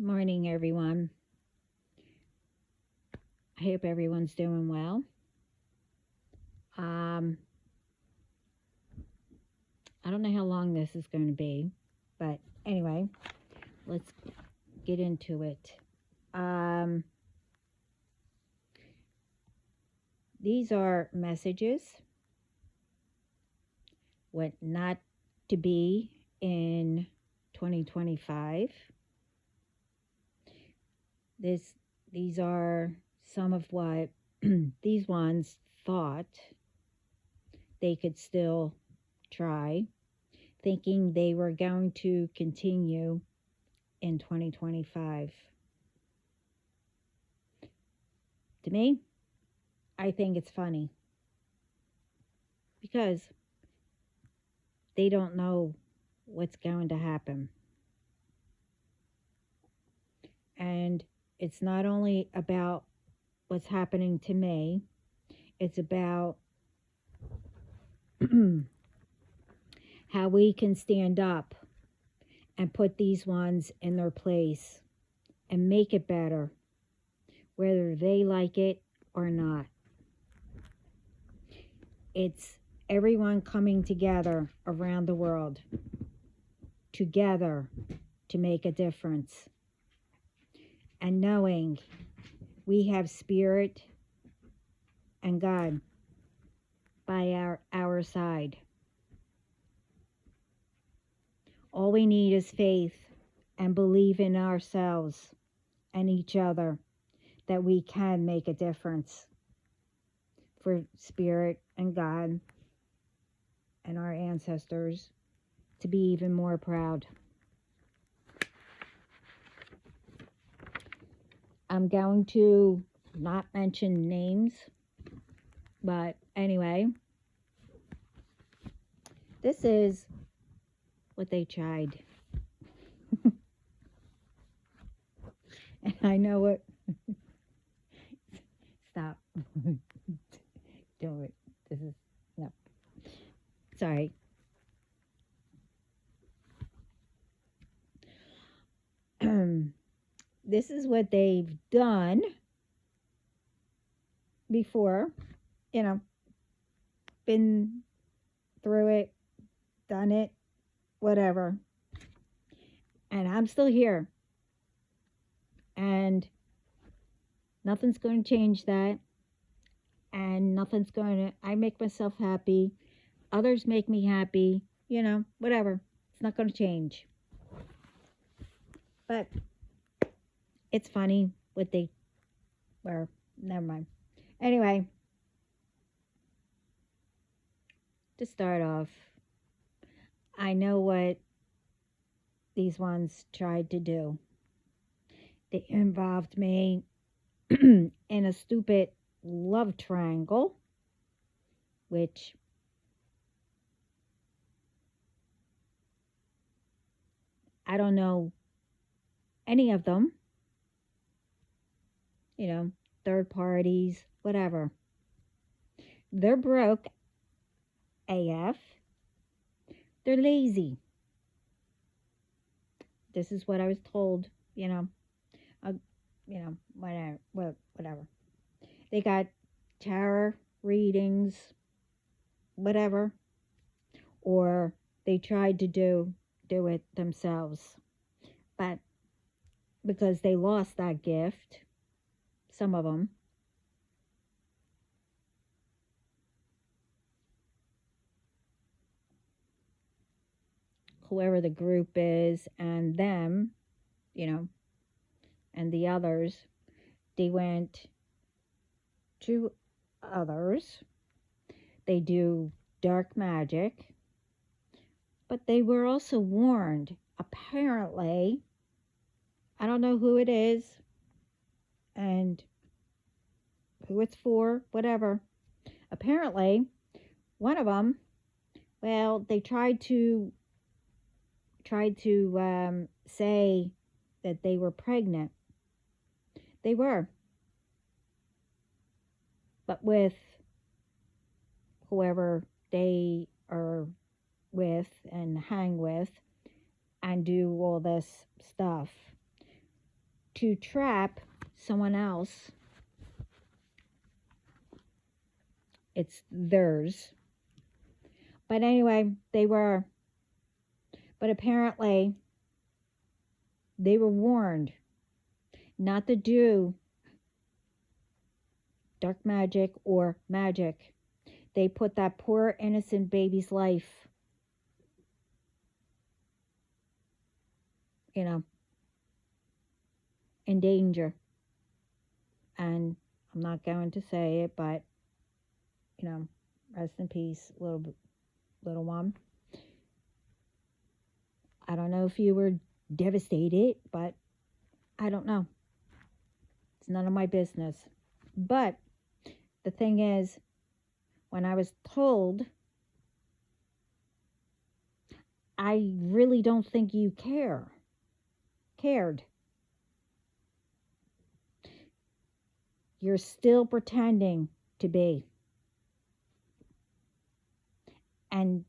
Morning, everyone. I hope everyone's doing well. Um, I don't know how long this is going to be, but anyway, let's get into it. Um, these are messages, what not to be in 2025. This, these are some of what these ones thought they could still try, thinking they were going to continue in 2025. To me, I think it's funny because they don't know what's going to happen. And it's not only about what's happening to me, it's about how we can stand up and put these ones in their place and make it better, whether they like it or not. It's everyone coming together around the world, together to make a difference. And knowing we have spirit and God by our side. All we need is faith and believe in ourselves and each other that we can make a difference for spirit and God and our ancestors to be even more proud. I'm going to not mention names, but anyway, this is what they tried. And I know it. Stop. Do it. This is, no. Sorry. This is what they've done before, been through it, done it, whatever. And I'm still here. And nothing's going to change that. And nothing's going to, I make myself happy. Others make me happy, whatever. It's not going to change. But it's funny what they were. Never mind. Anyway, to start off, I know what these ones tried to do. They involved me in a stupid love triangle, which I don't know any of them, third parties, whatever. They're broke AF. They're lazy. This is what I was told, whatever. They got tarot readings, whatever, or they tried to do it themselves. But because they lost that gift, some of them, whoever the group is and them, and the others, they went to others. They do dark magic, but they were also warned, apparently. I don't know who it is and who it's for, whatever. Apparently, one of them, well, they tried to say that they were pregnant. They were, but with whoever they are with and hang with and do all this stuff. to trap someone else. It's theirs. But anyway, but apparently they were warned not to do dark magic or magic. They put that poor innocent baby's life, in danger. And I'm not going to say it, but, rest in peace, little one. I don't know if you were devastated, but I don't know. It's none of my business. But the thing is, when I was told, I really don't think you cared. You're still pretending to be. And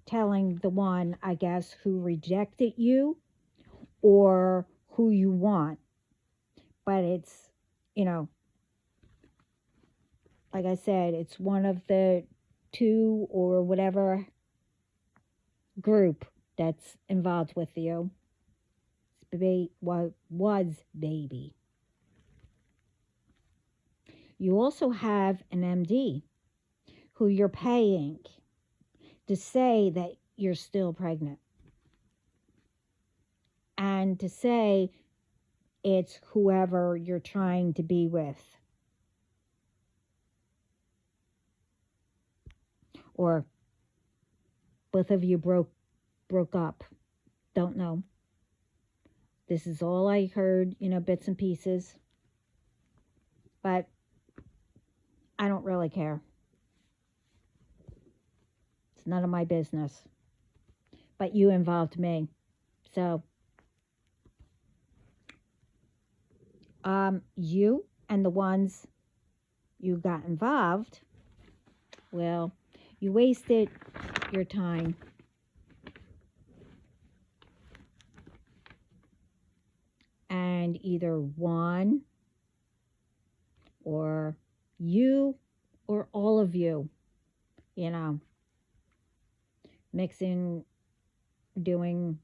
telling the one, I guess, who rejected you or who you want. But it's, like I said, it's one of the two or whatever group that's involved with you. Was baby. You also have an MD who you're paying to say that you're still pregnant. And to say it's whoever you're trying to be with. Or both of you broke up. Don't know. This is all I heard, bits and pieces. But I don't really care. It's none of my business. But you involved me. So, you and the ones you got involved, well, you wasted your time. And either one or you or all of you, mixing, doing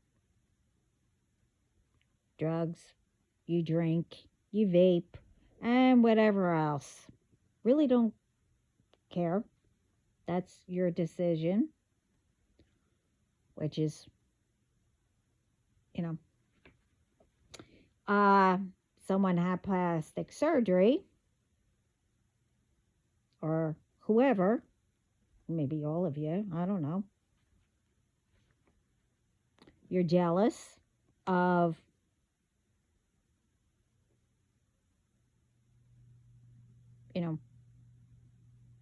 drugs, you drink, you vape, and whatever else. Really don't care. That's your decision, which is, someone had plastic surgery, or whoever, maybe all of you, I don't know. You're jealous of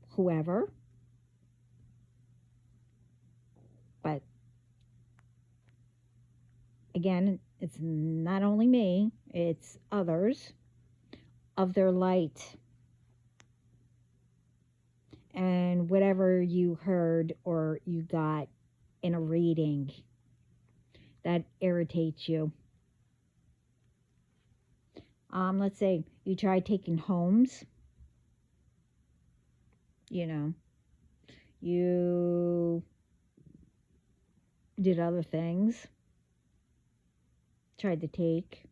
whoever. But again, it's not only me, it's others of their light. And whatever you heard or you got in a reading that irritates you. Let's say you tried taking homes. You did other things. Tried to take.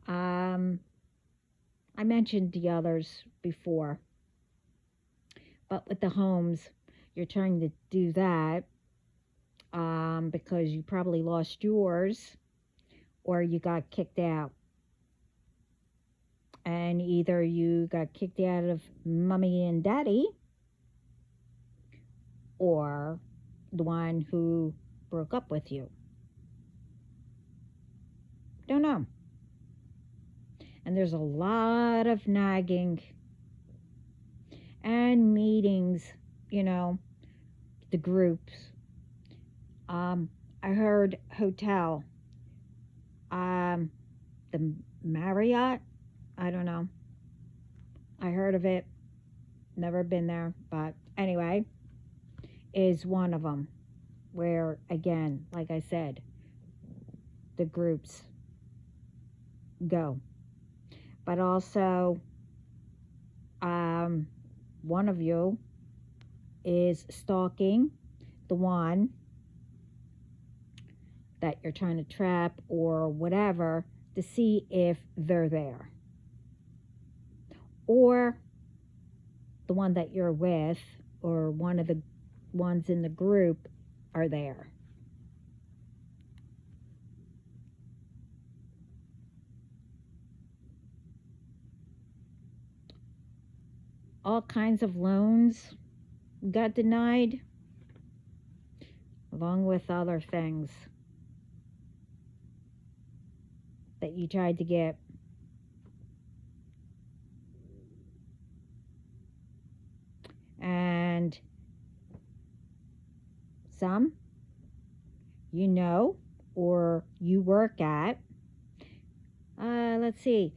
I mentioned the others before. But with the homes, you're trying to do that because you probably lost yours or you got kicked out. And either you got kicked out of mommy and daddy or the one who broke up with you. Don't know. And there's a lot of nagging and meetings, the groups. I heard hotel, the Marriott, I don't know. I heard of it, never been there, but anyway, is one of them where, again, like I said, the groups go. But also, one of you is stalking the one that you're trying to trap or whatever to see if they're there. Or the one that you're with or one of the ones in the group are there. All kinds of loans got denied, along with other things that you tried to get. And some you know or you work at. Let's see.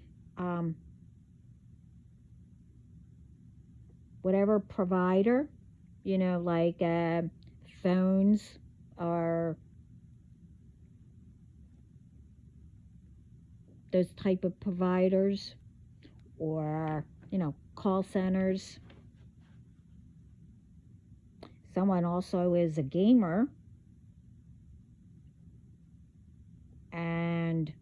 Whatever provider, like phones or those type of providers, or call centers. Someone also is a gamer and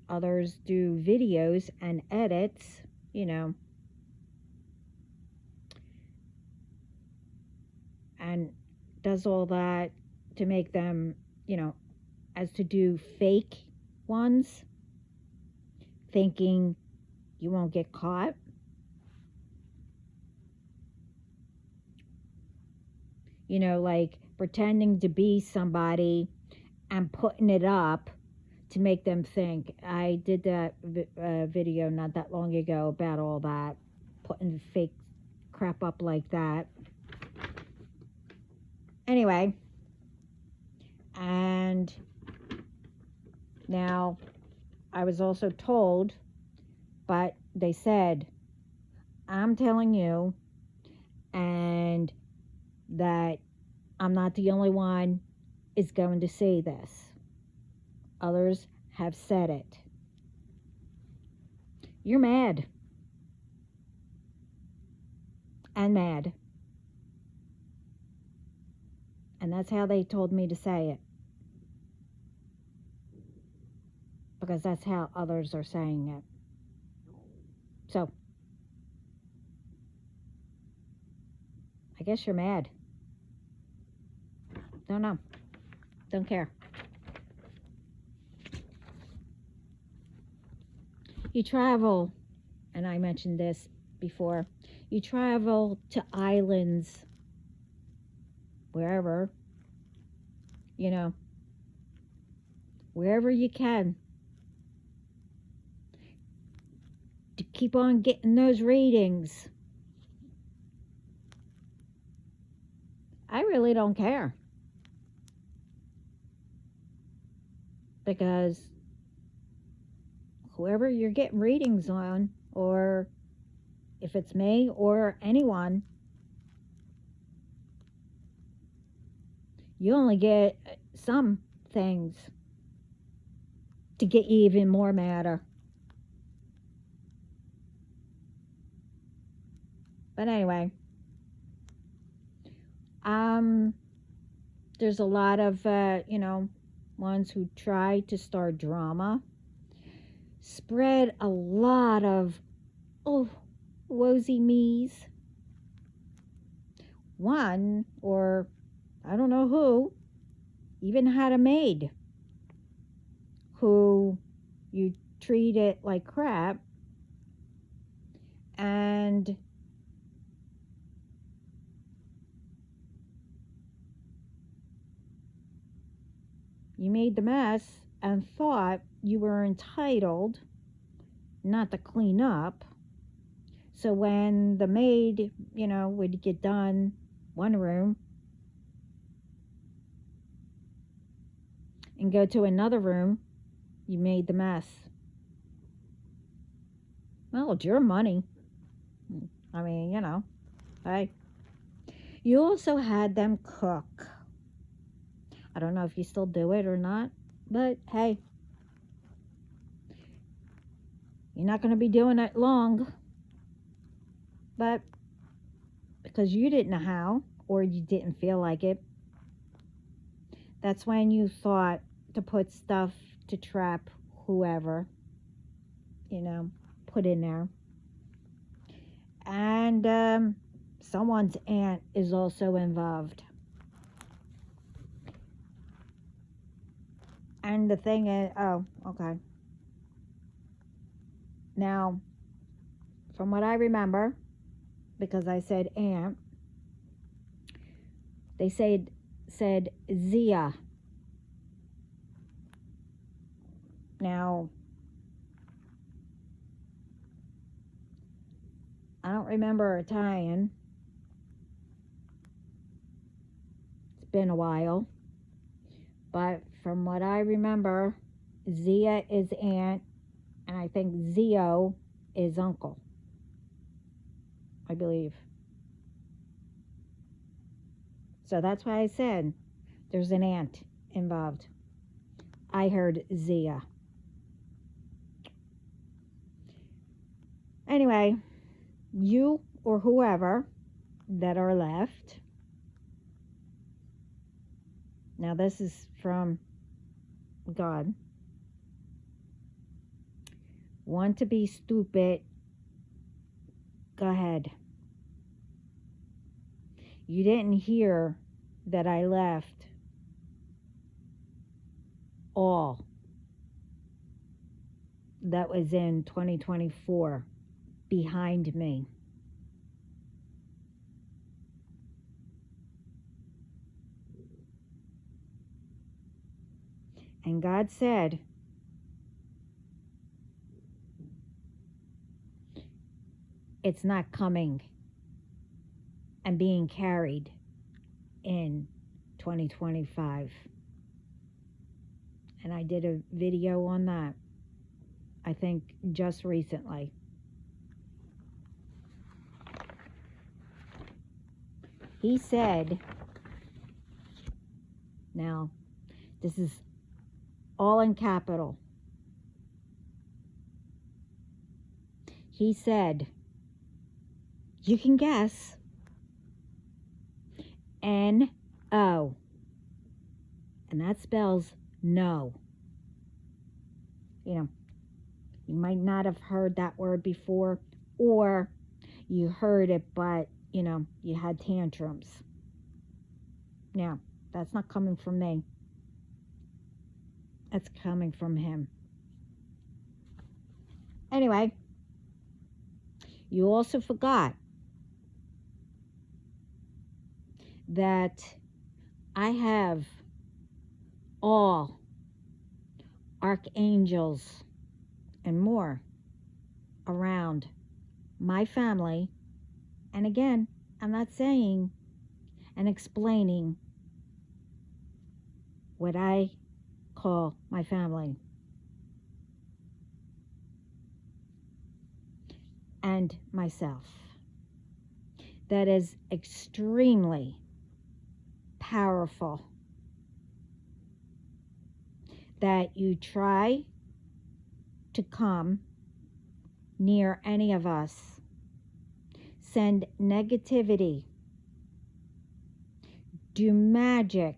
others do videos and edits, and does all that to make them, as to do fake ones, thinking you won't get caught. Like pretending to be somebody and putting it up to make them think. I did that video not that long ago about all that, putting fake crap up like that. Anyway, and now I was also told, but they said, I'm telling you, and that I'm not the only one is going to say this. Others have said it. You're mad. And mad. And that's how they told me to say it. Because that's how others are saying it. So, I guess you're mad. Don't know. Don't care. You travel, and I mentioned this before, you travel to islands, wherever, wherever you can, to keep on getting those ratings. I really don't care. Because whoever you're getting ratings on, or if it's me or anyone, you only get some things to get you even more madder. But anyway, there's a lot of, ones who try to start drama, spread a lot of, woesy me's. One, or I don't know who, even had a maid who you treat it like crap, and you made the mess and thought you were entitled not to clean up. So when the maid, would get done one room and go to another room, you made the mess. Well, it's your money. I mean, hey. You also had them cook. I don't know if you still do it or not. But hey, you're not going to be doing it long. But because you didn't know how or you didn't feel like it, that's when you thought to put stuff to trap whoever, put in there. And someone's aunt is also involved. And the thing is, oh, okay. Now, from what I remember, because I said aunt, they said Zia. Now, I don't remember Italian. It's been a while. But from what I remember, Zia is aunt, and I think Zio is uncle, I believe. So that's why I said there's an aunt involved. I heard Zia. Anyway, you or whoever that are left. Now, this is from God. Want to be stupid? Go ahead. You didn't hear that I left all that was in 2024 behind me. And God said, it's not coming and being carried in 2025. And I did a video on that, I think just recently. He said, now this is all in capital. He said, you can guess, N-O, and that spells no. You might not have heard that word before, or you heard it, but, you had tantrums. Now, that's not coming from me. That's coming from him. Anyway, you also forgot that I have all archangels and more around my family. And again, I'm not saying and explaining what I call my family. And myself. That is extremely powerful. That you try to come near any of us. Send negativity. Do magic.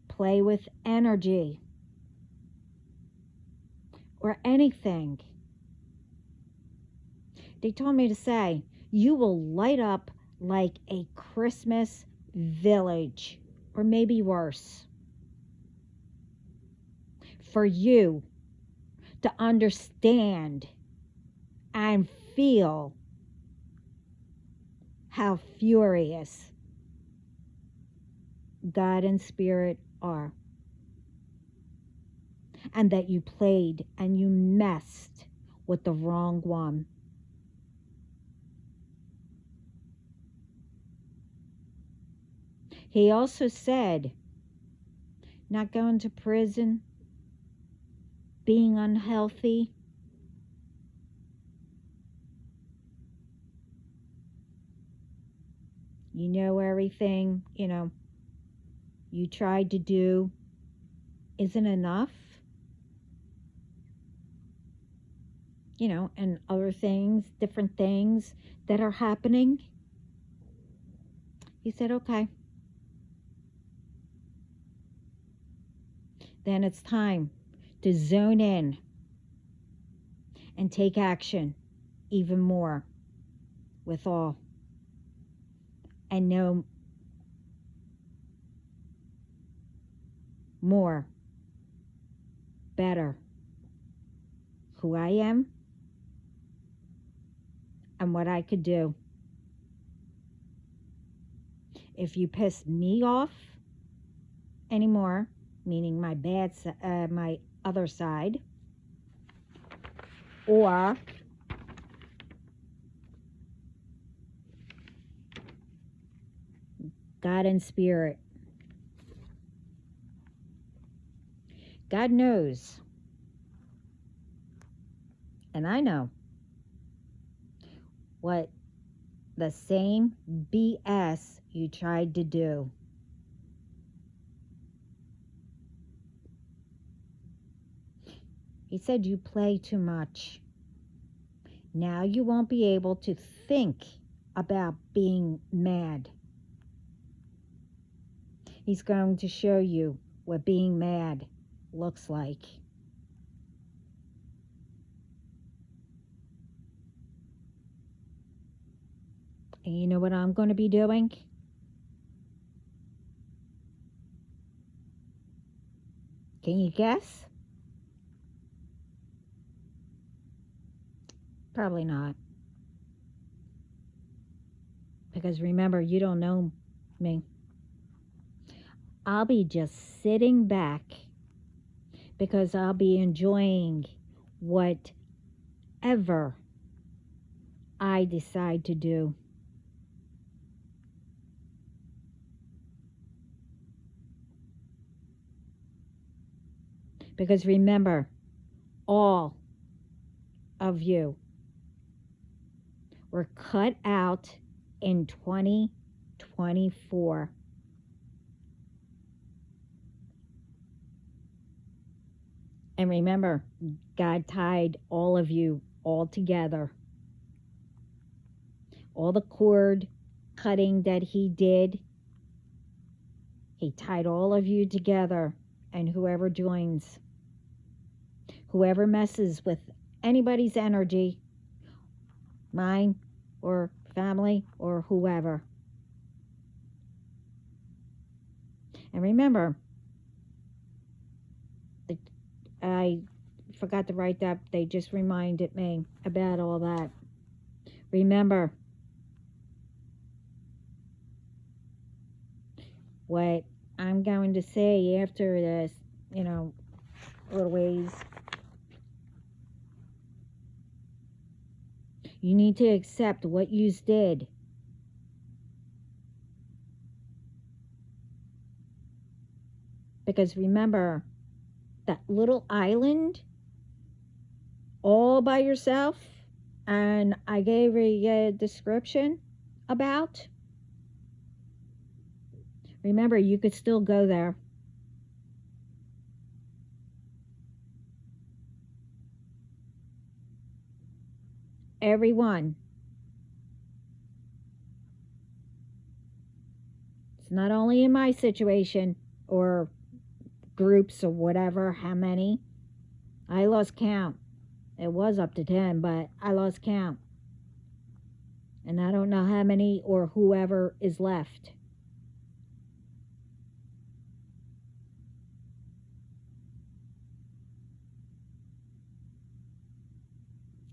Play with energy. Or anything. They told me to say, you will light up like a Christmas village, or maybe worse. For you to understand and feel how furious God and Spirit are. And that you played and you messed with the wrong one. He also said, not going to prison, being unhealthy, you know everything, you tried to do, isn't enough, you know, and other things, different things that are happening. He said, okay, then it's time to zone in and take action even more with all, and know more, better who I am and what I could do. If you piss me off anymore, meaning my my other side, or God and Spirit, God knows, and I know, what the same BS you tried to do. He said you play too much. Now you won't be able to think about being mad. He's going to show you what being mad looks like. And you know what I'm going to be doing? Can you guess? Probably not. Because remember, you don't know me. I'll be just sitting back because I'll be enjoying whatever I decide to do. Because remember, all of you were cut out in 2024. And remember, God tied all of you all together. All the cord cutting that he did, he tied all of you together. And whoever joins, whoever messes with anybody's energy, mine or family or whoever. And remember, I forgot to write that. They just reminded me about all that. Remember, what I'm going to say after this, you know, little ways. You need to accept what you did. Because remember, that little island all by yourself, and I gave a description about. Remember, you could still go there. Everyone. It's not only in my situation or groups or whatever, how many. I lost count. It was up to 10, but I lost count. And I don't know how many or whoever is left.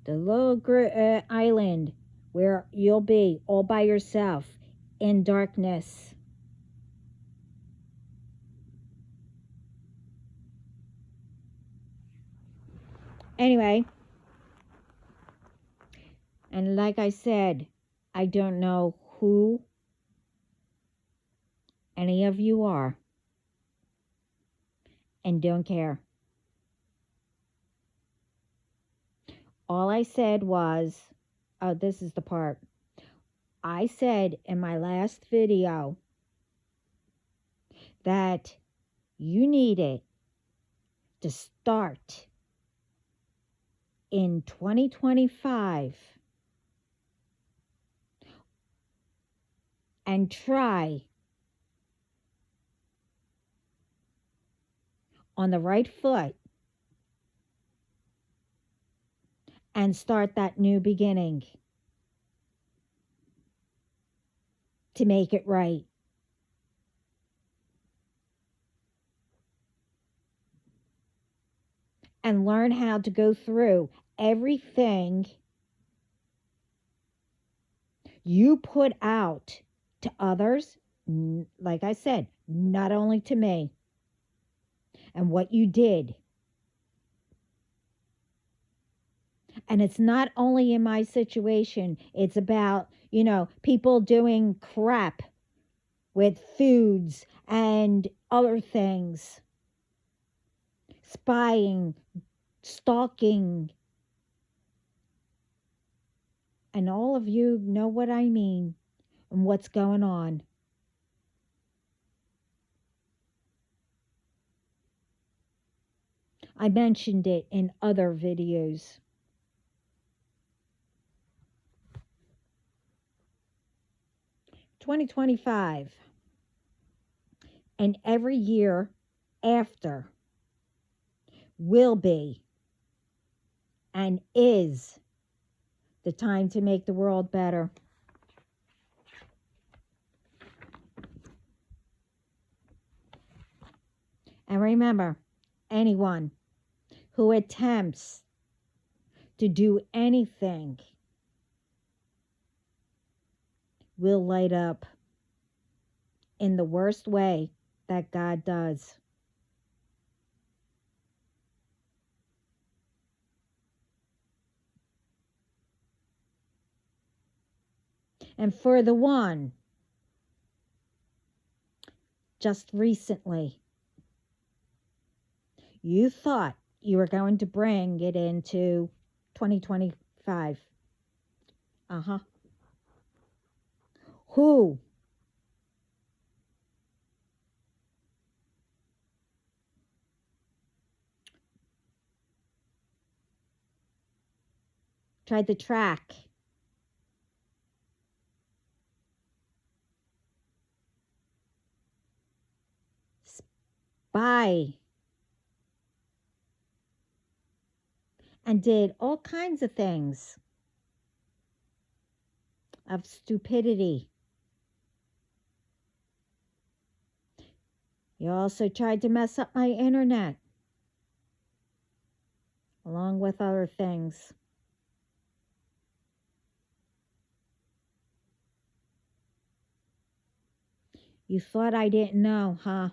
The little island where you'll be all by yourself in darkness. Anyway, and like I said, I don't know who any of you are, and don't care. All I said was, oh, this is the part. I said in my last video that you needed to start in 2025 and try on the right foot and start that new beginning to make it right. And learn how to go through everything you put out to others, like I said, not only to me, and what you did. And it's not only in my situation, it's about, people doing crap with foods and other things, spying, stalking. And all of you know what I mean and what's going on. I mentioned it in other videos. $2025 and every year after will be and is the time to make the world better. And remember, anyone who attempts to do anything will light up in the worst way that God does. And for the one, just recently, you thought you were going to bring it into 2025. Who tried to track spy and did all kinds of things of stupidity. You also tried to mess up my internet, along with other things. You thought I didn't know, huh?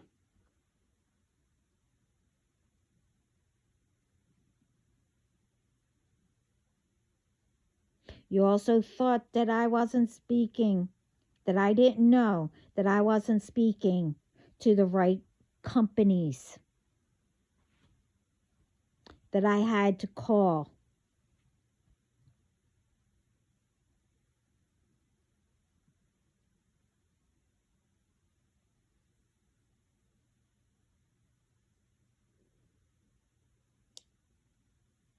You also thought that I wasn't speaking, that I didn't know that I wasn't speaking to the right companies, that I had to call.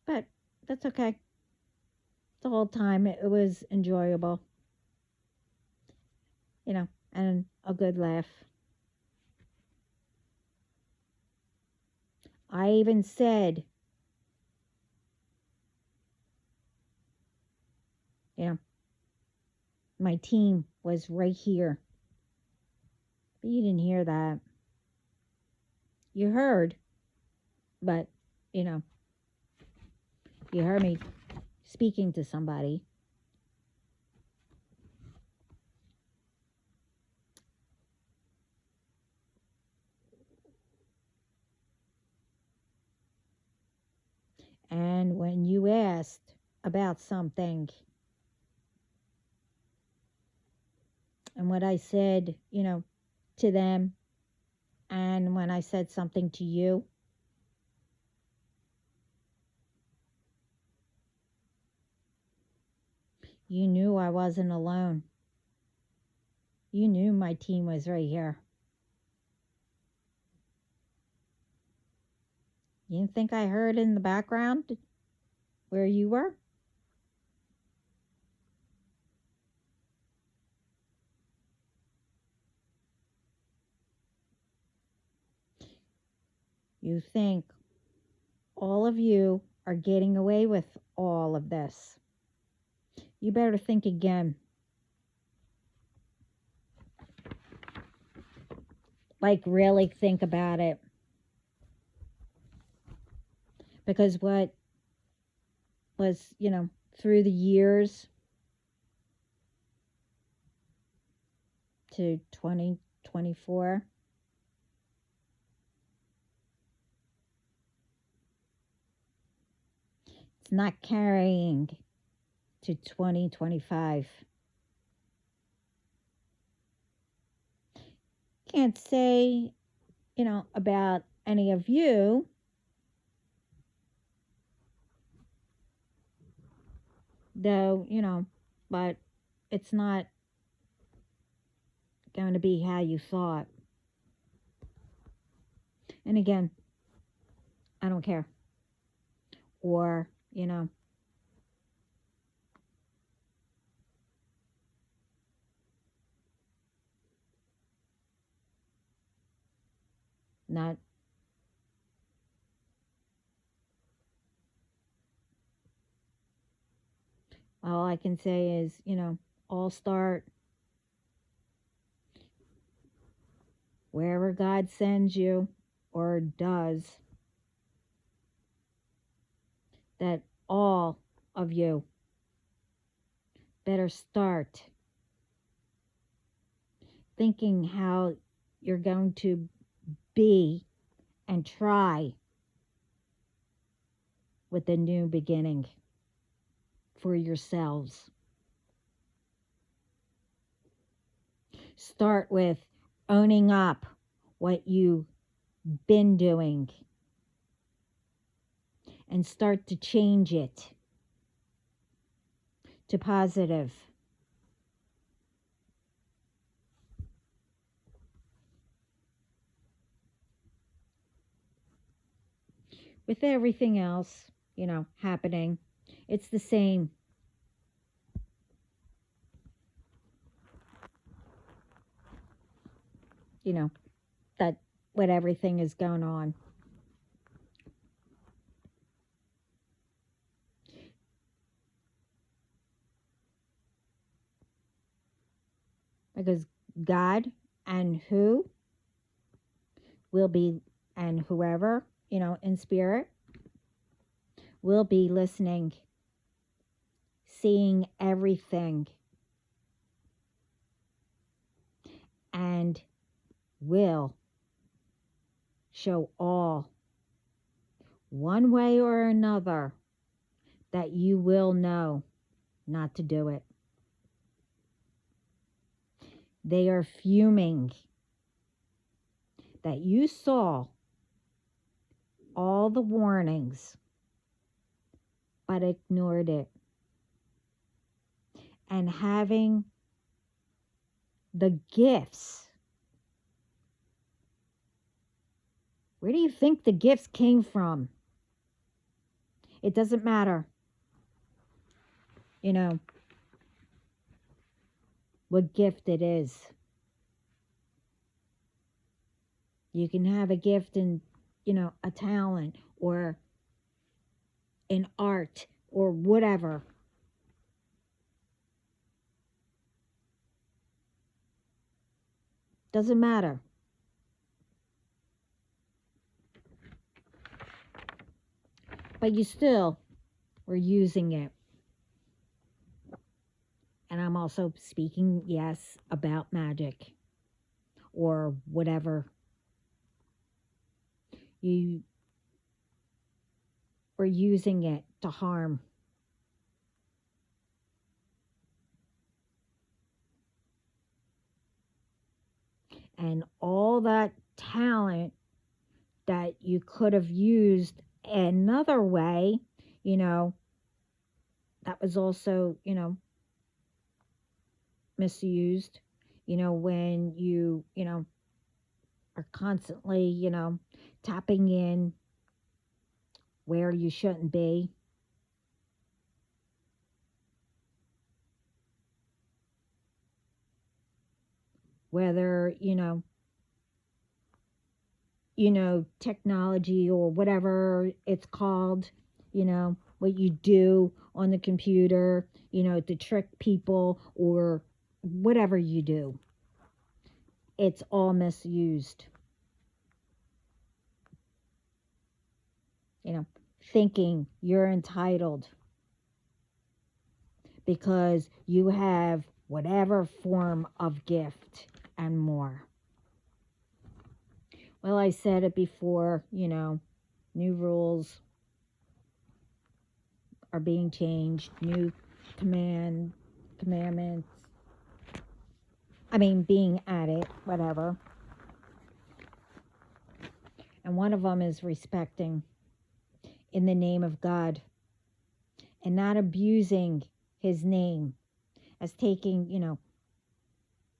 But that's okay. The whole time it was enjoyable, and a good laugh. I even said, my team was right here. But you didn't hear that. You heard, but, you heard me speaking to somebody. And when you asked about something, and what I said, to them, and when I said something to you, you knew I wasn't alone. You knew my team was right here. You didn't think I heard in the background where you were? You think all of you are getting away with all of this. You better think again. Like, really think about it. Because what was, through the years to 2024, it's not carrying to 2025. Can't say, about any of you, though, but it's not going to be how you thought. And again, I don't care. Or, not. All I can say is, all start wherever God sends you or does, that all of you better start thinking how you're going to be and try with the new beginning for yourselves. Start with owning up what you've been doing and start to change it to positive. With everything else, happening, it's the same. That what everything is going on. Because God and who will be, and whoever, in spirit, will be listening, seeing everything, and will show all, one way or another, that you will know not to do it. They are fuming that you saw all the warnings but ignored it. And having the gifts. Where do you think the gifts came from? It doesn't matter. What gift it is. You can have a gift in, a talent or in art or whatever. Doesn't matter. But you still were using it. And I'm also speaking, yes, about magic or whatever. You were using it to harm. And all that talent that you could have used another way, that was also, misused, when you, are constantly, tapping in where you shouldn't be. Whether, technology or whatever it's called, what you do on the computer, to trick people or whatever you do. It's all misused. Thinking you're entitled because you have whatever form of gift and more. Well, I said it before, new rules are being changed, new commandments, being added, whatever. And one of them is respecting in the name of God and not abusing his name as taking,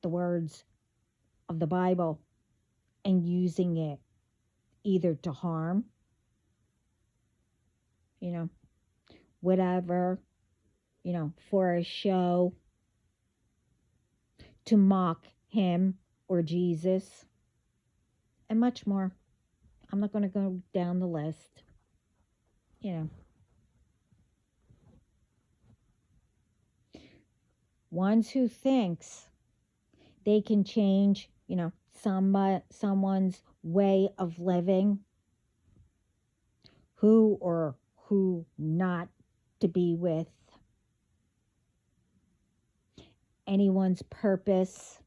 the words of the Bible and using it either to harm, whatever, for a show, to mock him or Jesus, and much more. I'm not going to go down the list. Ones who thinks they can change, someone's way of living, who or who not to be with, anyone's purpose,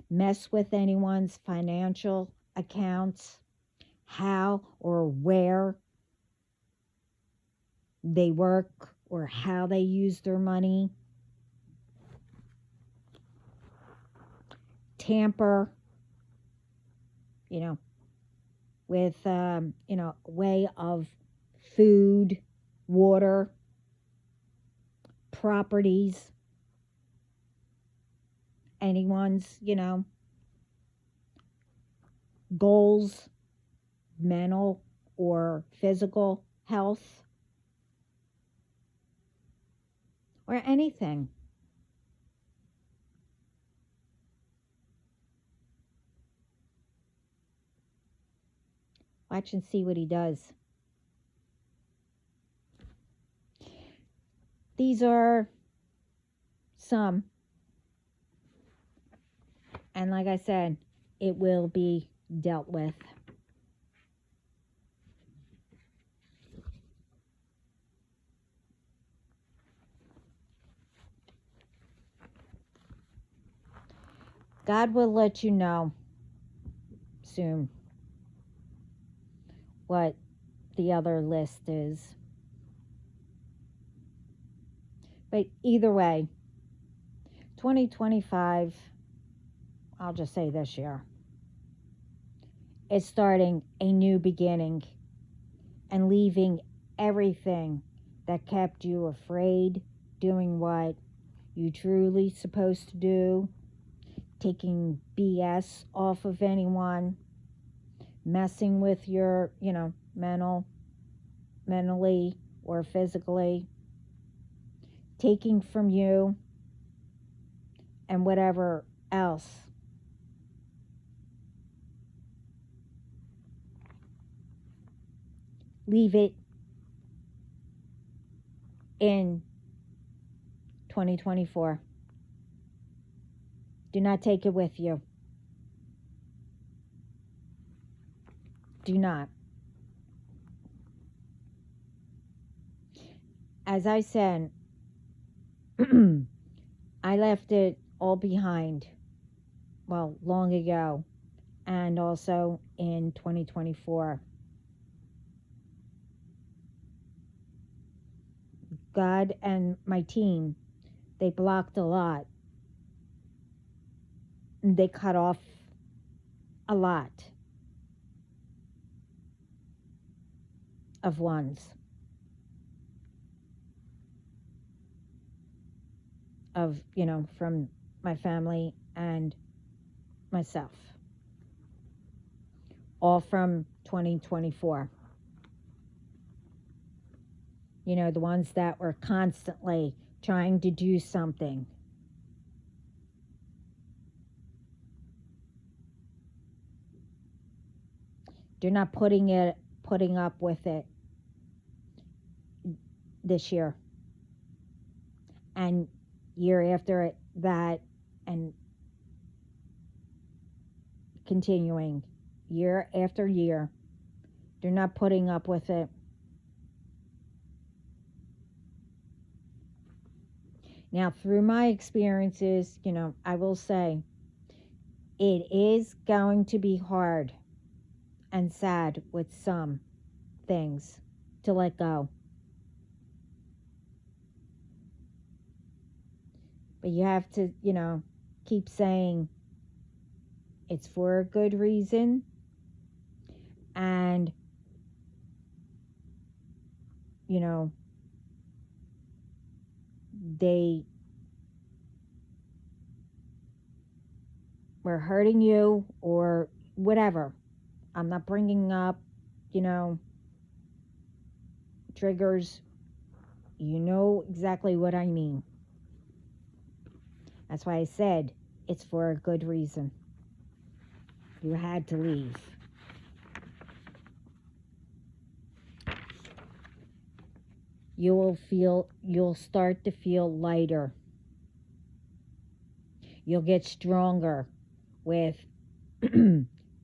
mess with anyone's financial accounts, how or where they work or how they use their money, tamper, with, way of food, water, properties, anyone's, goals, mental or physical health, or anything. Watch and see what he does. These are some. And like I said, it will be dealt with. God will let you know soon what the other list is. But either way, 2025, I'll just say this year, is starting a new beginning and leaving everything that kept you afraid, doing what you truly supposed to do, taking BS off of anyone, messing with your, mentally or physically, taking from you, and whatever else. Leave it in 2024. Do not take it with you. Do not. As I said, I left it all behind, well, long ago, and also in 2024. God and my team, they blocked a lot. They cut off a lot of ones. Of, from my family and myself. All from 2024. You know, the ones that were constantly trying to do something. They're not putting up with it this year and year after that, and continuing year after year. They're not putting up with it. Now, through my experiences, you know, I will say it is going to be hard and sad with some things to let go. But you have to, you know, keep saying it's for a good reason, and, you know, they were hurting you or whatever. I'm not bringing up, you know, triggers. You know exactly what I mean. That's why I said it's for a good reason. You had to leave. You'll start to feel lighter. You'll get stronger with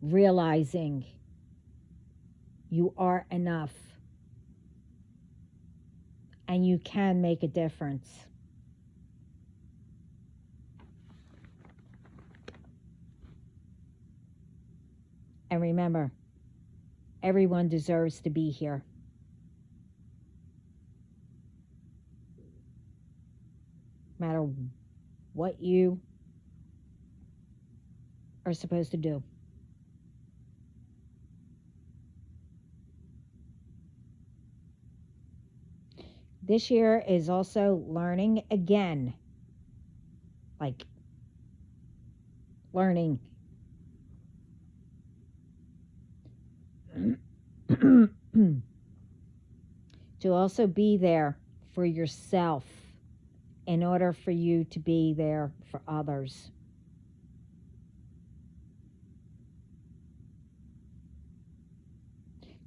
realizing you are enough and you can make a difference. And remember, everyone deserves to be here. No matter what you are supposed to do. This year is also learning again. Like learning. To also be there for yourself in order for you to be there for others.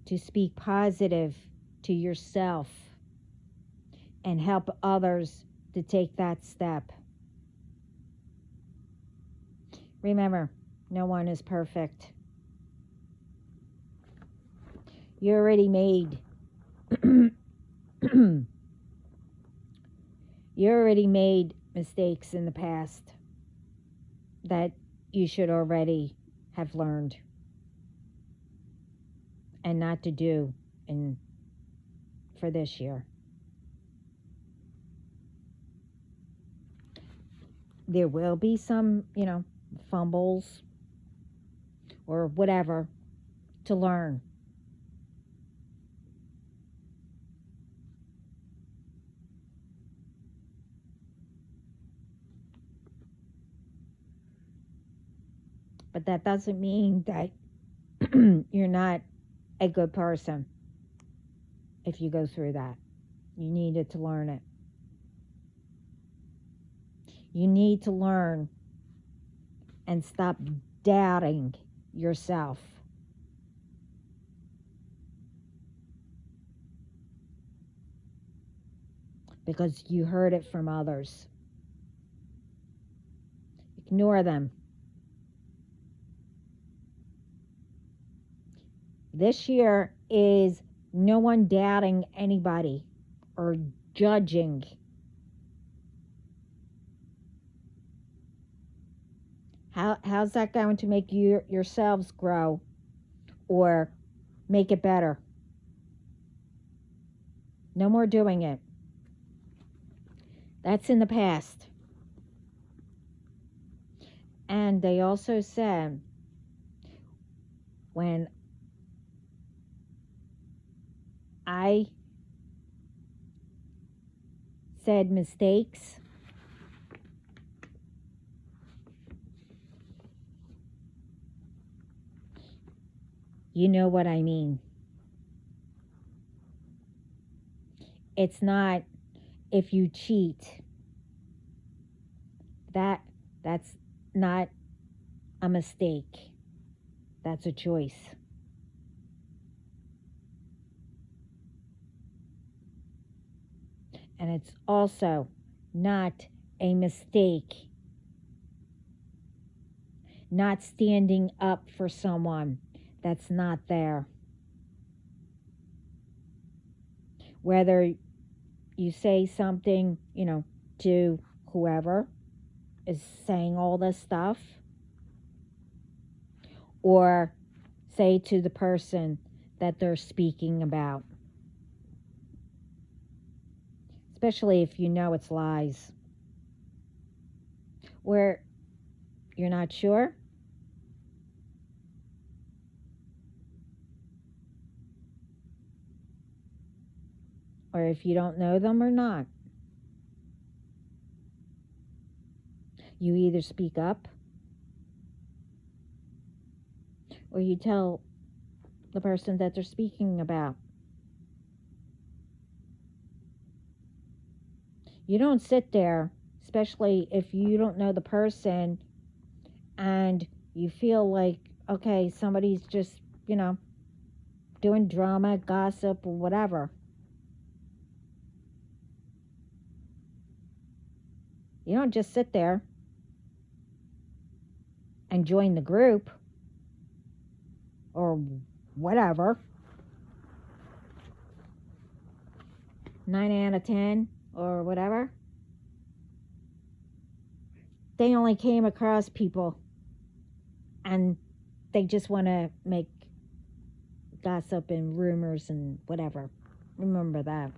To speak positive to yourself and help others to take that step. Remember, no one is perfect. You already made you already made mistakes in the past that you should already have learned and not to do for this year. There will be some, you know, fumbles or whatever to learn. But that doesn't mean that you're not a good person if you go through that. You needed to learn it. You need to learn and stop doubting yourself. Because you heard it from others. Ignore them. This year is no one doubting anybody or judging. How's that going to make you yourselves grow or make it better? No more doing it. That's in the past. And they also said when I said mistakes, you know what I mean. It's not if you cheat. That's not a mistake. That's a choice. And it's also not a mistake not standing up for someone that's not there. Whether you say something, to whoever is saying all this stuff, or say to the person that they're speaking about. Especially if you know it's lies. Where you're not sure, or if you don't know them or not, you either speak up or you tell the person that they're speaking about. You don't sit there, especially if you don't know the person and you feel like, okay, somebody's just, doing drama, gossip, or whatever. You don't just sit there and join the group or whatever. 9 out of 10 or whatever. They only came across people and they just want to make gossip and rumors and whatever. Remember that.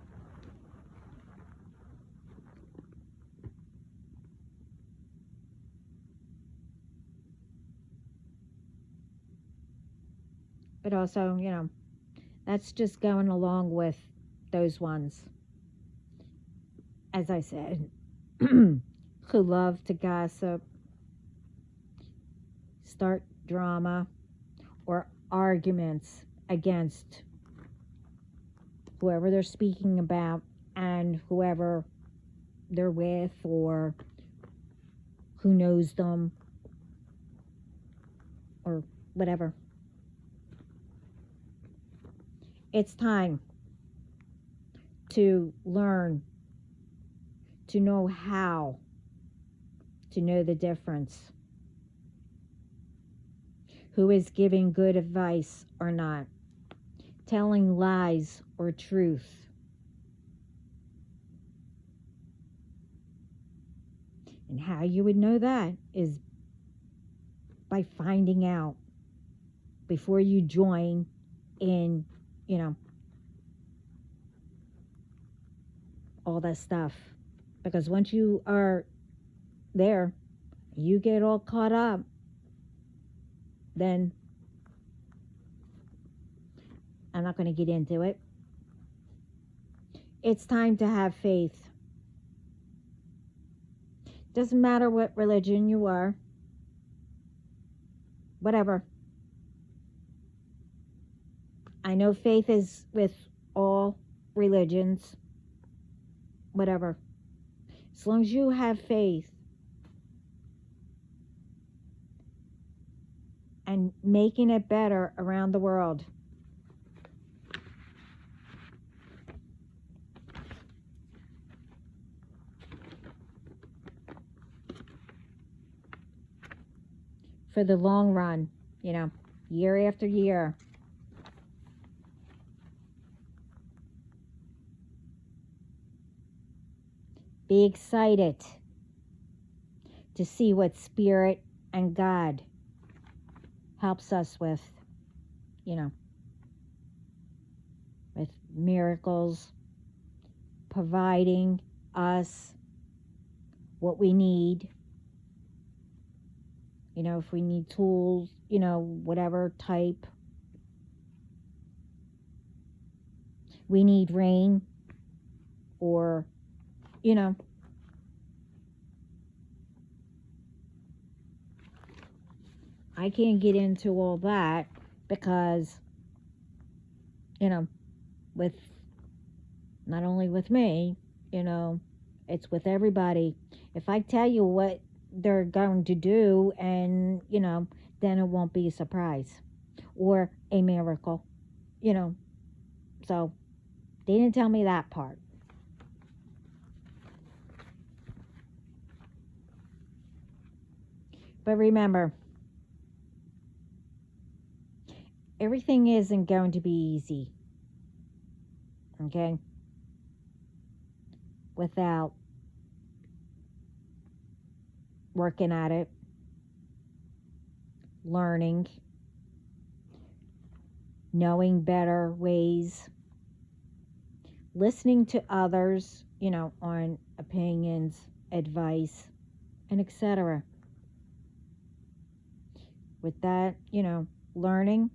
But also, that's just going along with those ones, as I said, who love to gossip, start drama or arguments against whoever they're speaking about and whoever they're with or who knows them or whatever. It's time to learn to know how to know the difference. Who is giving good advice or not? Telling lies or truth? And how you would know that is by finding out before you join in, all that stuff. Because once you are there, you get all caught up, then I'm not going to get into it. It's time to have faith. Doesn't matter what religion you are, whatever. I know faith is with all religions, whatever. As long as you have faith and making it better around the world. For the long run, year after year. Be excited to see what Spirit and God helps us with, with miracles, providing us what we need. If we need tools, whatever type. We need rain or, I can't get into all that because, with Not only with me, you know, it's with everybody. If I tell you what they're going to do, and, then it won't be a surprise or a miracle, you know. So they didn't tell me that part. But remember, everything isn't going to be easy, okay? Without working at it, learning, knowing better ways, listening to others, on opinions, advice, and etc. With that, learning,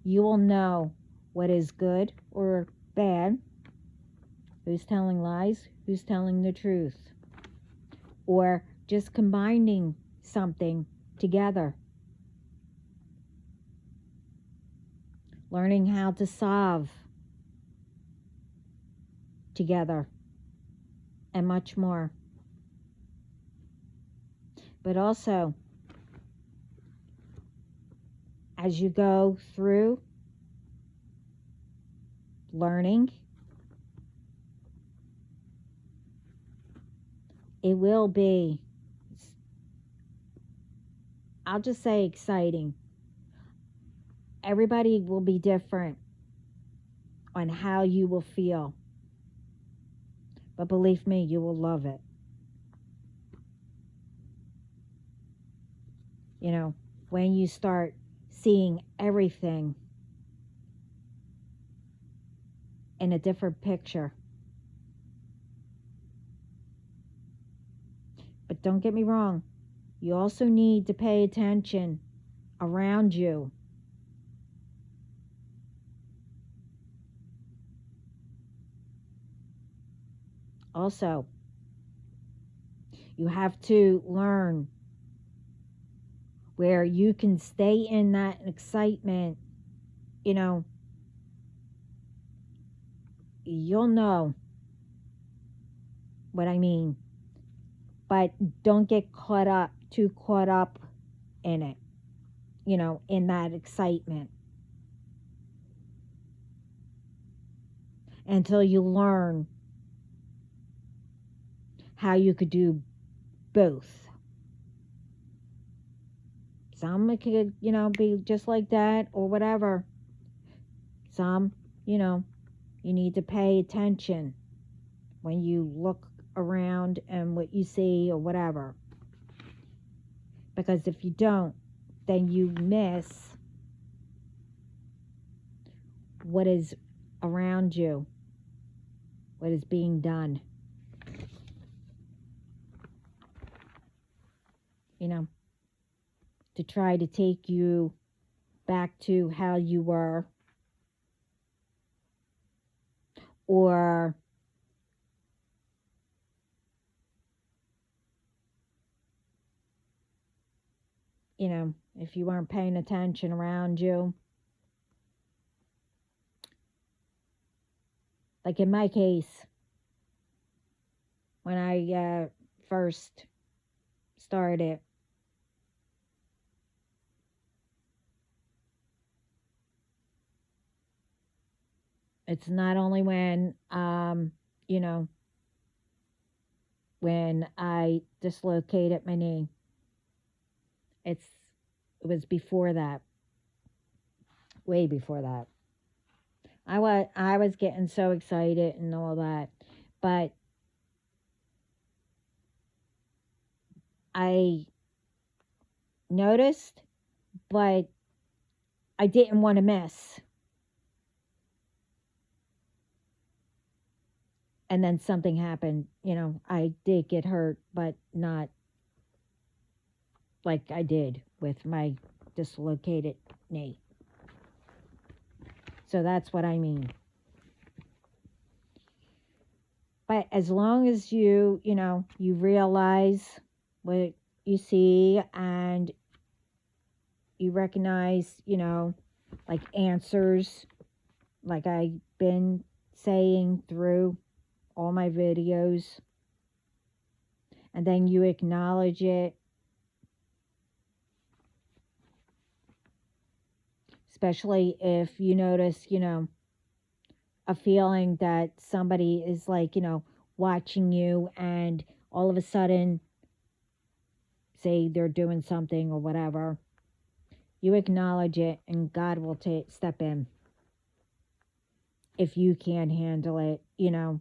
you will know what is good or bad, who's telling lies, who's telling the truth, or just combining something together. Learning how to solve together, and much more. But also, as you go through learning, it will be, I'll just say, exciting. Everybody will be different on how you will feel. But believe me, you will love it. When you start seeing everything in a different picture. But don't get me wrong, you also need to pay attention around you. Also, you have to learn where you can stay in that excitement. You'll know what I mean. But don't get too caught up in it, in that excitement. Until you learn how you could do both. Some it could, be just like that or whatever. Some, you need to pay attention when you look around and what you see or whatever. Because if you don't, then you miss what is around you, what is being done. To try to take you back to how you were, or if you weren't paying attention around you. Like in my case, when I first started, it's not only when when I dislocated my knee. It was before that, way before that. I was getting so excited and all that, but I noticed, but I didn't want to miss. And then something happened. I did get hurt, but not like I did with my dislocated knee. So that's what I mean. But as long as you realize what you see, and you recognize, like answers, like I've been saying through all my videos, and then you acknowledge it, especially if you notice, a feeling that somebody is like, watching you, and all of a sudden, say they're doing something or whatever, you acknowledge it and God will step in. If you can't handle it, he'll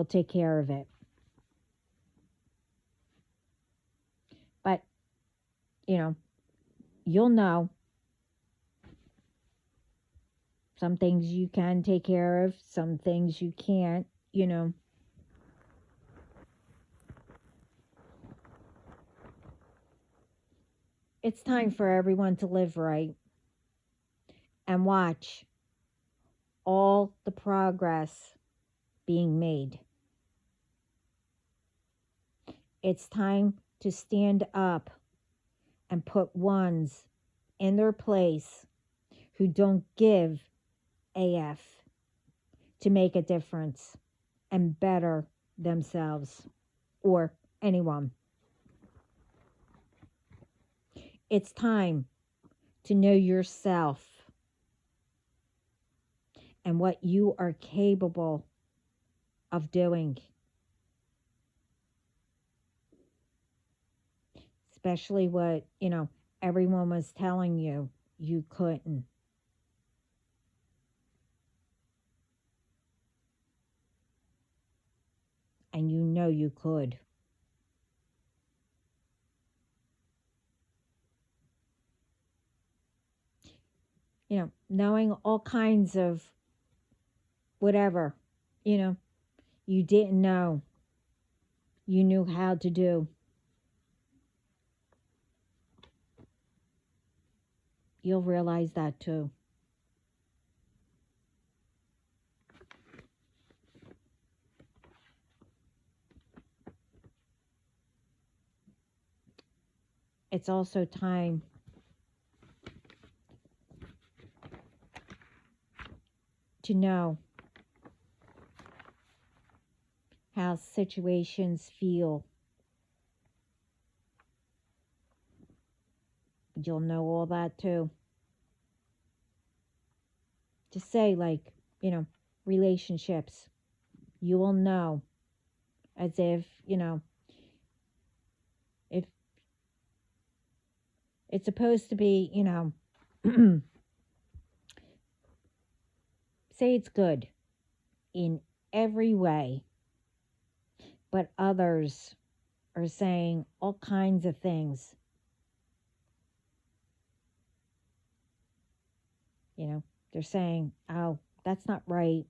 take care of it. But, you'll know. Some things you can take care of, some things you can't, It's time for everyone to live right and watch all the progress being made. It's time to stand up and put ones in their place who don't give AF to make a difference and better themselves or anyone. It's time to know yourself and what you are capable of doing. Especially what, everyone was telling you couldn't. And you could. Knowing all kinds of whatever, you didn't know, you knew how to do. You'll realize that too. It's also time to know how situations feel. You'll know all that too. Just say, like, relationships. You will know, as if, if it's supposed to be, say it's good in every way, but others are saying all kinds of things. They're saying, oh, that's not right.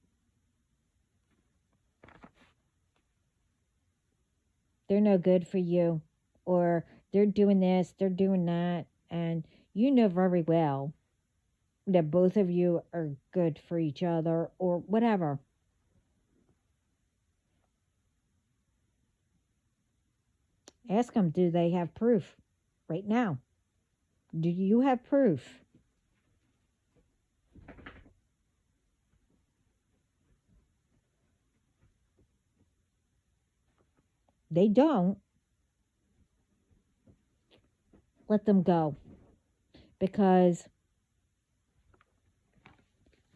They're no good for you. Or they're doing this, they're doing that. And you know very well that both of you are good for each other or whatever. Ask them, do they have proof right now? Do you have proof? They don't. Let them go. Because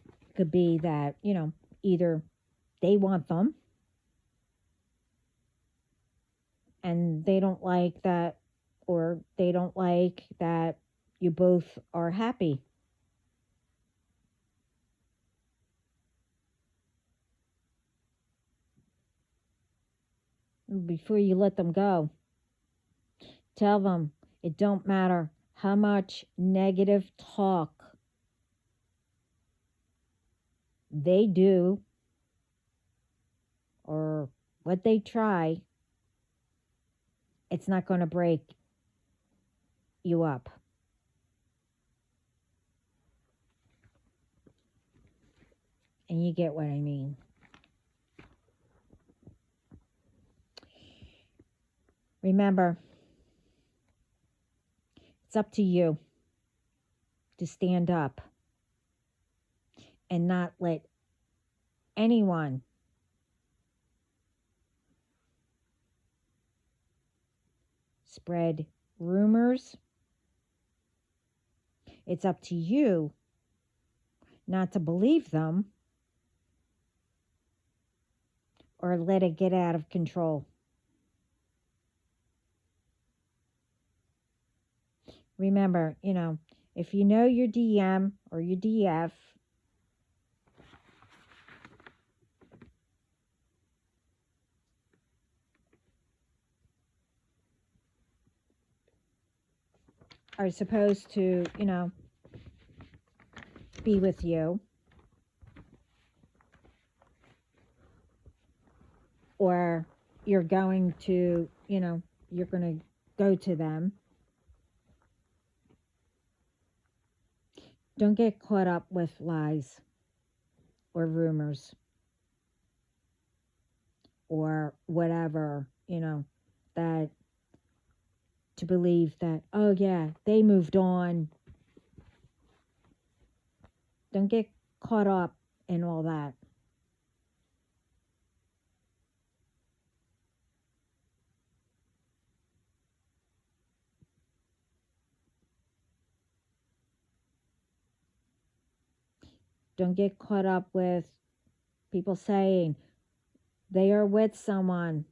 it could be that, either they want them and they don't like that, or they don't like that you both are happy. Before you let them go, tell them it don't matter how much negative talk they do or what they try, it's not going to break you up. And you get what I mean. Remember, it's up to you to stand up and not let anyone. Spread rumors. It's up to you not to believe them or let it get out of control. Remember, if you know your DM or your DF, are supposed to, be with you, or you're going to, you're going to go to them. Don't get caught up with lies or rumors or whatever, that to believe that, oh yeah, they moved on. Don't get caught up in all that. Don't get caught up with people saying they are with someone.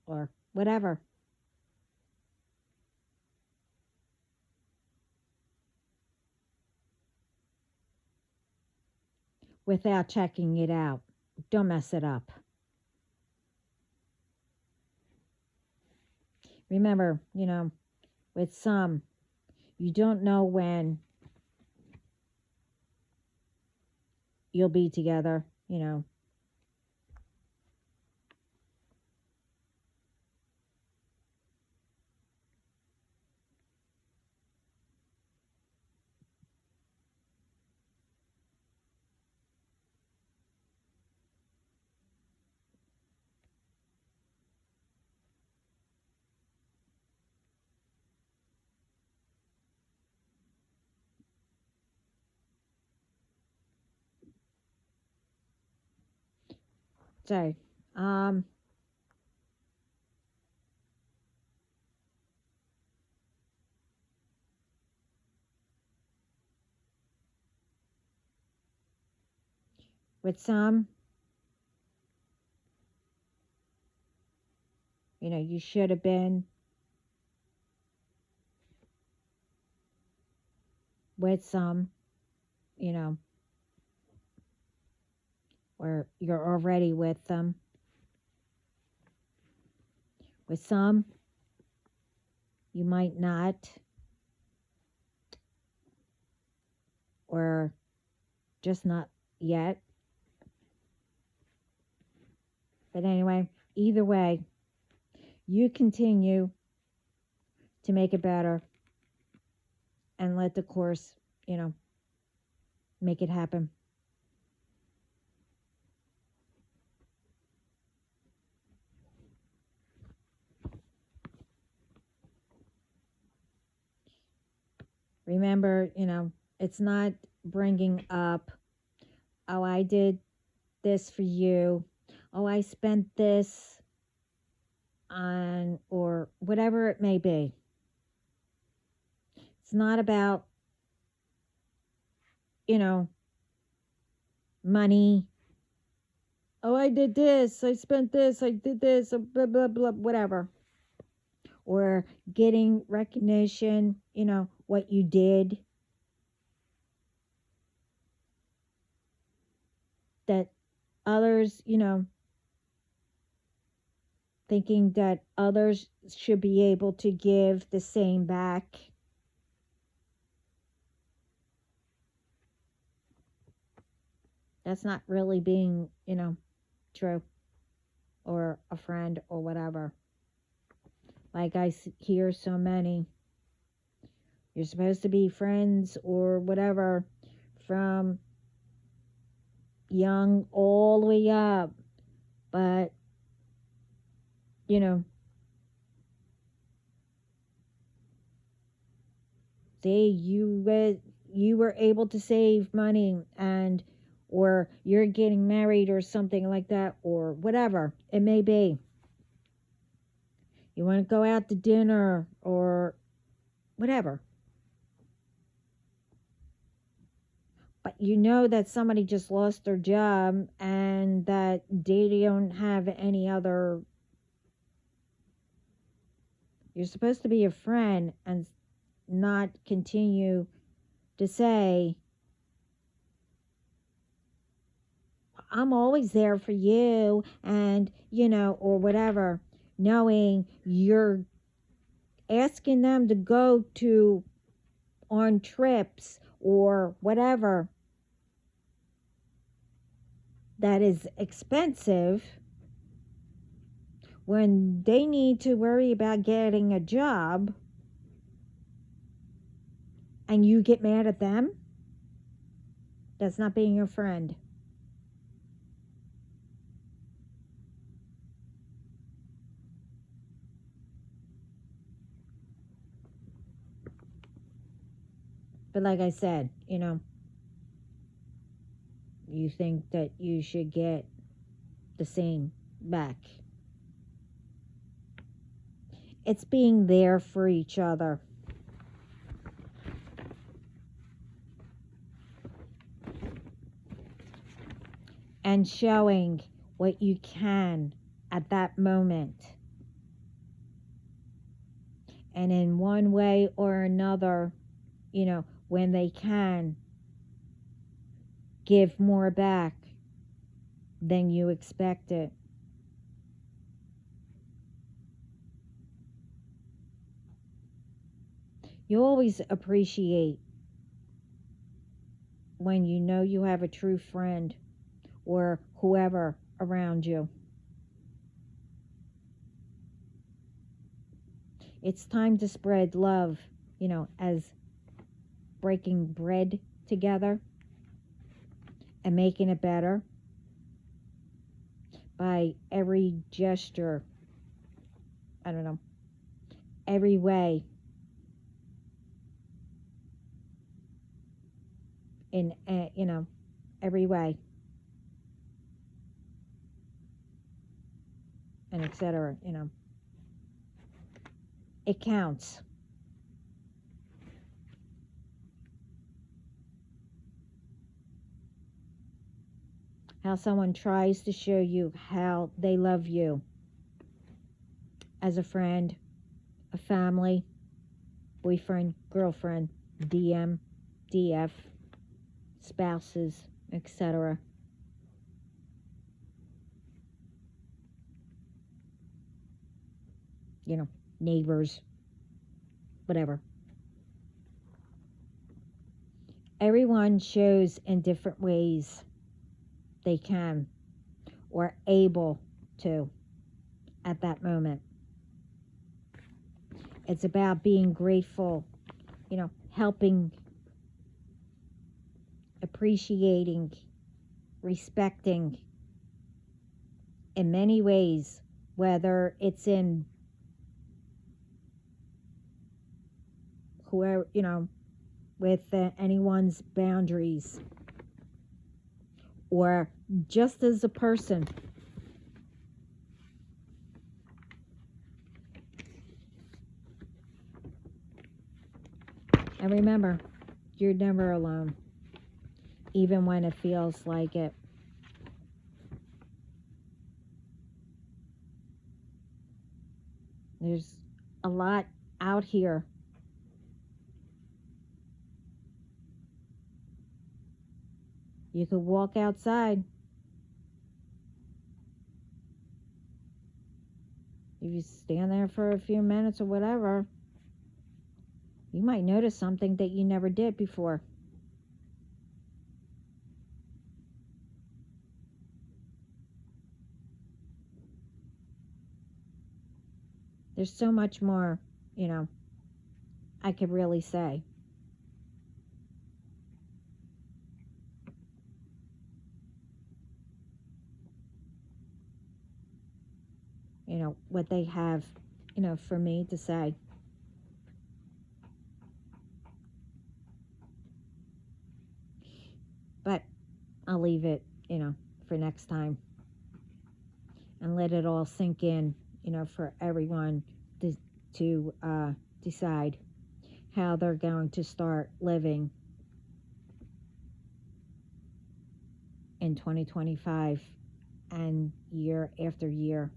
Or whatever. Without checking it out. Don't mess it up. Remember, with some, you don't know when you'll be together, So, with some, you should have been with some, or you're already with them. With some, you might not, or just not yet. But anyway, either way, you continue to make it better and let the course, make it happen. Remember, it's not bringing up, oh, I did this for you. Oh, I spent this on, or whatever it may be. It's not about, money. Oh, I did this. I spent this. I did this. Blah, blah, blah, whatever. Or getting recognition, what you did. That others, thinking that others should be able to give the same back. That's not really being, true, or a friend or whatever. Like I hear so many. You're supposed to be friends or whatever from young all the way up. But, say you were able to save money, and or you're getting married or something like that, or whatever it may be. You want to go out to dinner or whatever. But you know that somebody just lost their job and that they don't have any other. You're supposed to be a friend and not continue to say, I'm always there for you, and, or whatever, knowing you're asking them to go on trips or whatever that is expensive when they need to worry about getting a job, and you get mad at them. That's not being your friend. But like I said, you think that you should get the same back. It's being there for each other. And showing what you can at that moment. And in one way or another, when they can, give more back than you expected. You always appreciate when you know you have a true friend or whoever around you. It's time to spread love, as breaking bread together and making it better by every gesture, every way, in every way, and etc. It counts. How someone tries to show you how they love you as a friend, a family, boyfriend, girlfriend, DM, DF, spouses, etc. Neighbors, whatever. Everyone shows in different ways they can or able to at that moment. It's about being grateful, helping, appreciating, respecting in many ways, whether it's in whoever, with anyone's boundaries or just as a person. And remember, you're never alone, even when it feels like it. There's a lot out here. You could walk outside. If you stand there for a few minutes or whatever, you might notice something that you never did before. There's so much more, I could really say. What they have, for me to say. I'll leave it, for next time and let it all sink in, for everyone to decide how they're going to start living in 2025 and year after year.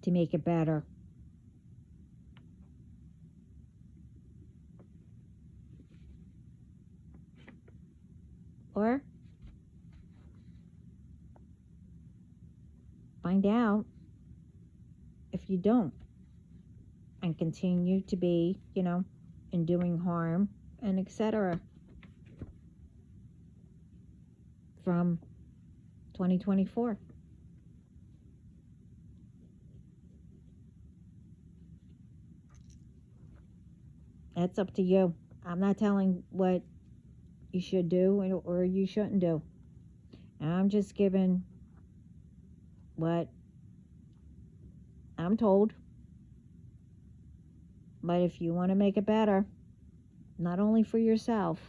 To make it better. Or find out if you don't and continue to be, in doing harm and etc. from 2024. That's up to you. I'm not telling what you should do or you shouldn't do. I'm just giving what I'm told. But if you want to make it better, not only for yourself,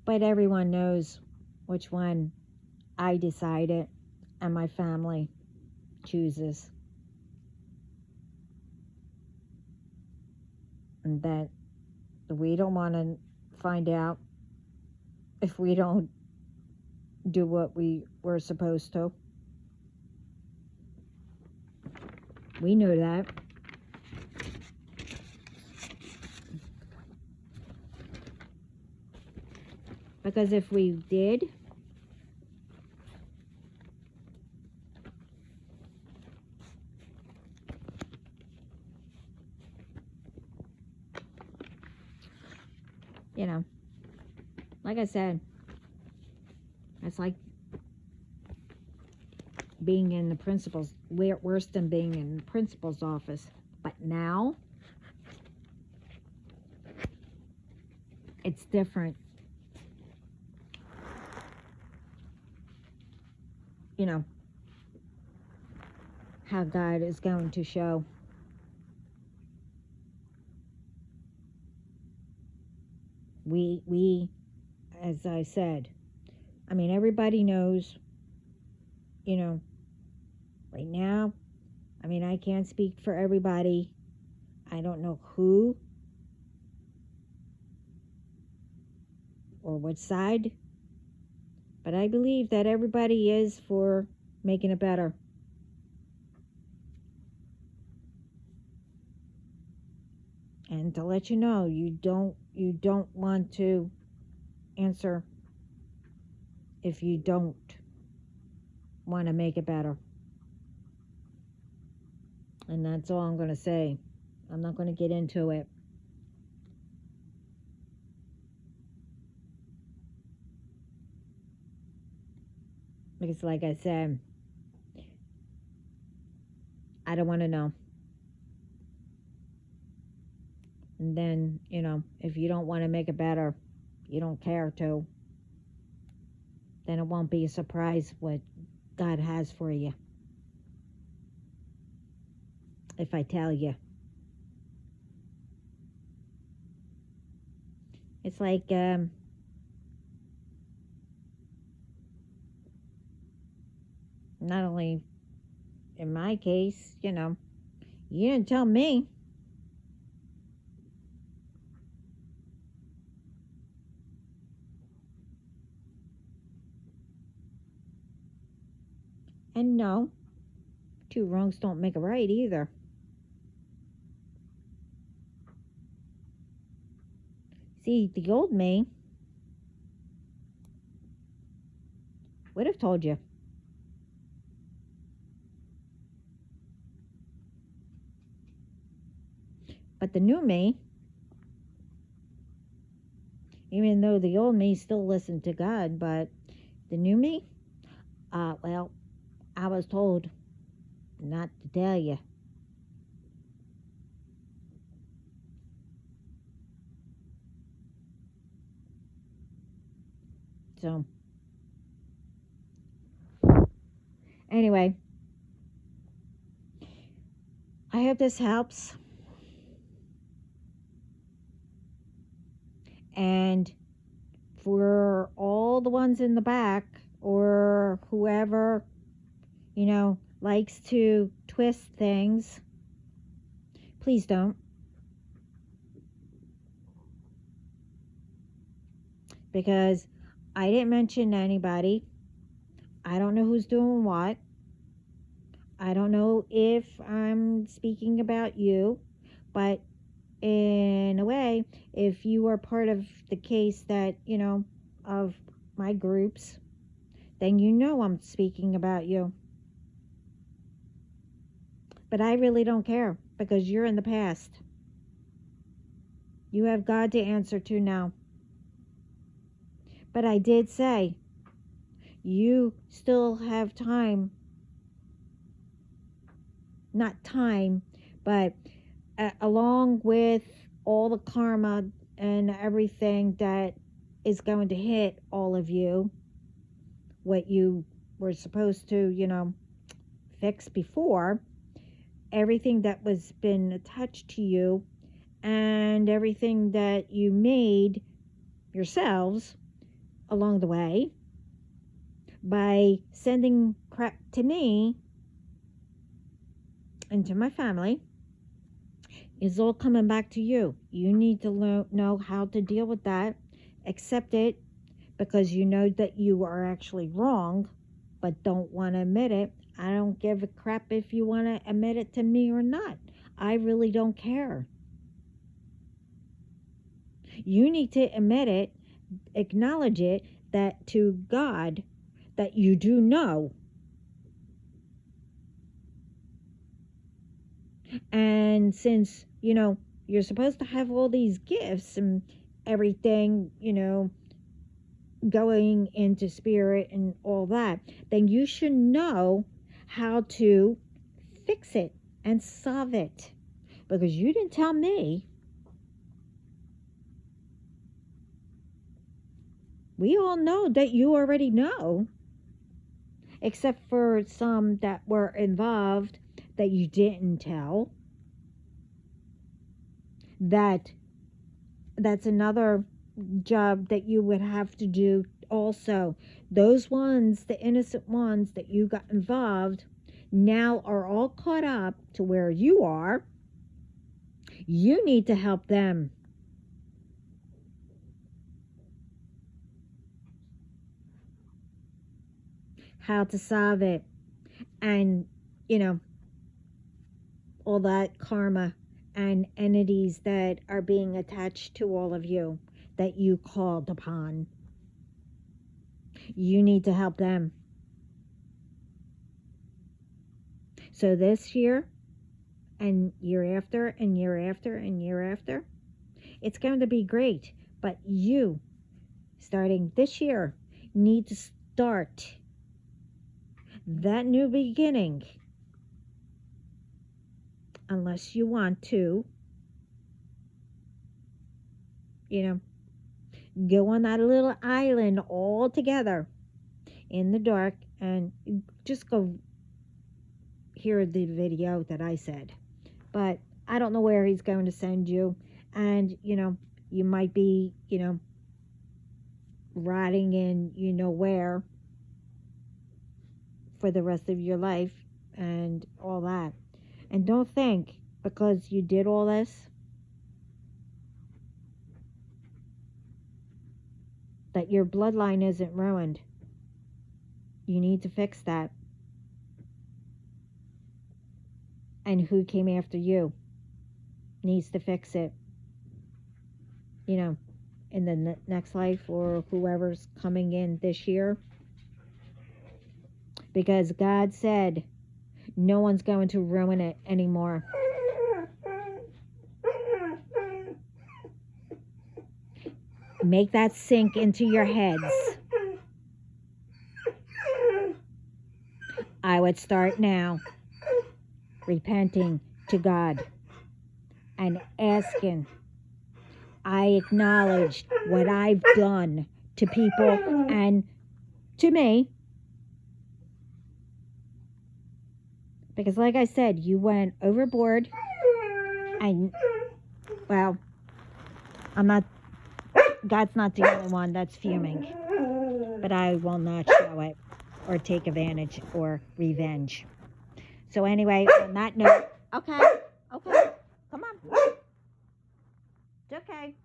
but everyone knows which one I decided and my family chooses. And that we don't want to find out if we don't do what we were supposed to. We know that. Because if we did, like I said, it's like being in the principal's, worse than being in the principal's office. But now, it's different. How God is going to show. We, as I said, everybody knows, right now, I can't speak for everybody. I don't know who or what side, but I believe that everybody is for making it better. And to let you know, you don't want to answer if you don't want to make it better. And that's all I'm going to say. I'm not going to get into it. Because like I said, I don't want to know. And then, if you don't want to make it better, you don't care to, then it won't be a surprise what God has for you. If I tell you. It's like, not only in my case, you didn't tell me. And no, two wrongs don't make a right either. See, the old me would have told you. But the new me, even though the old me still listened to God, but the new me, well, I was told not to tell you. So, anyway, I hope this helps. And for all the ones in the back, or whoever, likes to twist things, please don't. Because I didn't mention anybody. I don't know who's doing what. I don't know if I'm speaking about you, but in a way, if you are part of the case that, of my groups, then I'm speaking about you. But I really don't care, because you're in the past. You have God to answer to now. But I did say, you still have time. Not time, but along with all the karma and everything that is going to hit all of you, what you were supposed to, fix before, everything that was been attached to you, and everything that you made yourselves along the way by sending crap to me and to my family, is all coming back to you. You need to know how to deal with that, accept it, because you know that you are actually wrong, but don't want to admit it. I don't give a crap if you want to admit it to me or not. I really don't care. You need to admit it, acknowledge it, that to God, that you do know. And since, you're supposed to have all these gifts and everything, going into spirit and all that, then you should know how to fix it and solve it. Because you didn't tell me. We all know that you already know. Except for some that were involved that you didn't tell. That's another job that you would have to do also. Those ones, the innocent ones that you got involved, now are all caught up to where you are. You need to help them. How to solve it. And, all that karma and entities that are being attached to all of you that you called upon. You need to help them. So this year, and year after, and year after, and year after, it's going to be great. But you, starting this year, need to start that new beginning. Unless you want to, go on that little island all together in the dark and just go hear the video that I said. But I don't know where he's going to send you. And, you might be, rotting in, where for the rest of your life and all that. And don't think, because you did all this, that your bloodline isn't ruined. You need to fix that. And who came after you needs to fix it. In the next life, or whoever's coming in this year. Because God said no one's going to ruin it anymore. Make that sink into your heads. I would start now repenting to God and asking. I acknowledge what I've done to people and to me. Because like I said, you went overboard. And, well, God's not the only one that's fuming. But I will not show it or take advantage or revenge. So anyway, on that note, okay, come on. It's okay.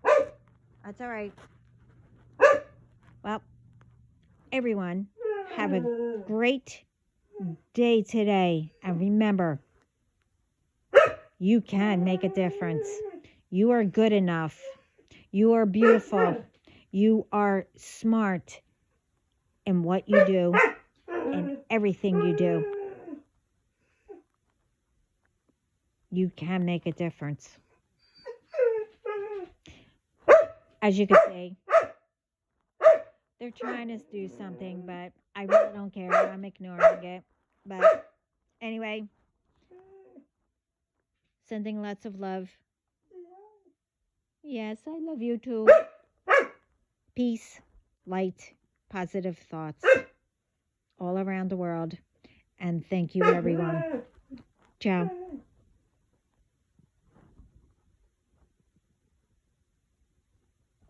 That's all right. Well, everyone, have a great day today. And remember, you can make a difference. You are good enough. You are beautiful. You are smart in what you do and everything you do. You can make a difference. As you can see, they're trying to do something, but I really don't care. I'm ignoring it. But anyway, sending lots of love. Yes, I love you too. Peace, light, positive thoughts all around the world. And thank you, everyone. Ciao.